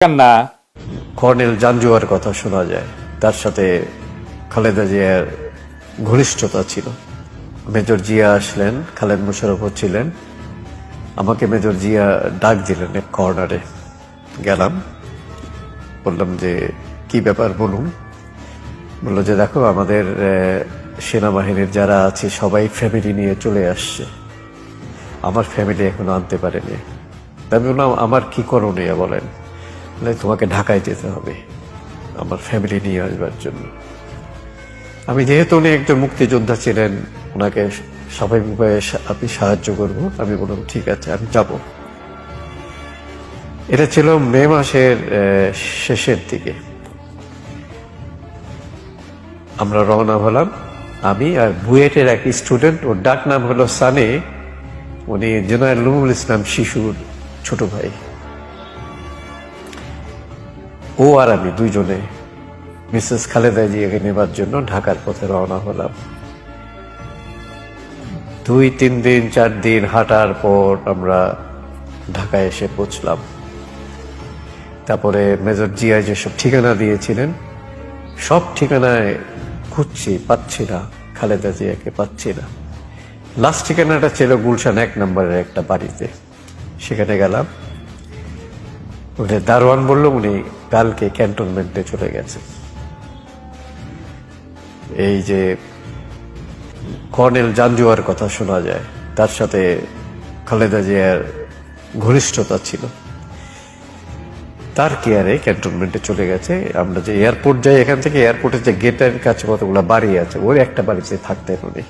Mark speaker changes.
Speaker 1: না।
Speaker 2: কর্নেল জাঞ্জুয়ার কথা শোনা যায়, তার সাথে খালেদা জিয়ার ঘনিষ্ঠতা ছিল। মেজর জিয়া আসলেন, খালেদ মোশাররফ ছিলেন, আমাকে মেজর জিয়া ডাক দিলেন এক কর্নারে। গেলাম, বললাম যে কি ব্যাপার বলুন। বললো যে দেখো, আমাদের সেনাবাহিনীর যারা আছে সবাই ফ্যামিলি নিয়ে চলে আসছে, আমার ফ্যামিলি এখনো আনতে পারেনি। আমি বললাম আমার কি করণীয় বলেন। তোমাকে ঢাকায় যেতে হবে আমার ফ্যামিলি নিয়ে আসবার জন্য। আমি যেহেতু উনি একজন মুক্তিযোদ্ধা ছিলেন, ওনাকে স্বাভাবিকভাবে আমি সাহায্য করব। আমি বললাম ঠিক আছে, আমি যাব। এটা ছিল মে মাসের শেষের দিকে। আমরা রওনা হলাম, আমি আর বুয়েটের এক স্টুডেন্ট, ওর ডাক নাম হলো সানে। উনি জেনারেল নুরুল ইসলাম শিশুর ছোট ভাই। ও আর আমি দুইজনে মিসেস খালেদা জিয়াকে নেবার জন্য ঢাকার পথে রওনা হলাম। 2-3 দিন 4 দিন হাঁটার পর আমরা ঢাকায় এসে পৌঁছলাম। তারপরে মেজর জিয়া যেসব ঠিকানা দিয়েছিলেন সব ঠিকানায় খুঁজছি, পাচ্ছি না, খালেদা জিয়াকে পাচ্ছি না। লাস্ট ঠিকানাটা ছিল গুলশান 1 নম্বরের একটা বাড়িতে। সেখানে গেলাম, দারোয়ান বলল উনি কালকে ক্যান্টনমেন্টে চলে গেছে। এই যে কর্নেল জাঞ্জুয়ার কথা শোনা যায়, তার সাথে খালেদা জিয়ার ঘনিষ্ঠতা ছিল, তার কেয়ারে ক্যান্টনমেন্টে চলে গেছে। আমরা যে এয়ারপোর্ট যাই, এখান থেকে এয়ারপোর্টের যে গেটের কাছে কতগুলো বাড়ি আছে, ওই একটা বাড়িতে থাকতেন উনি।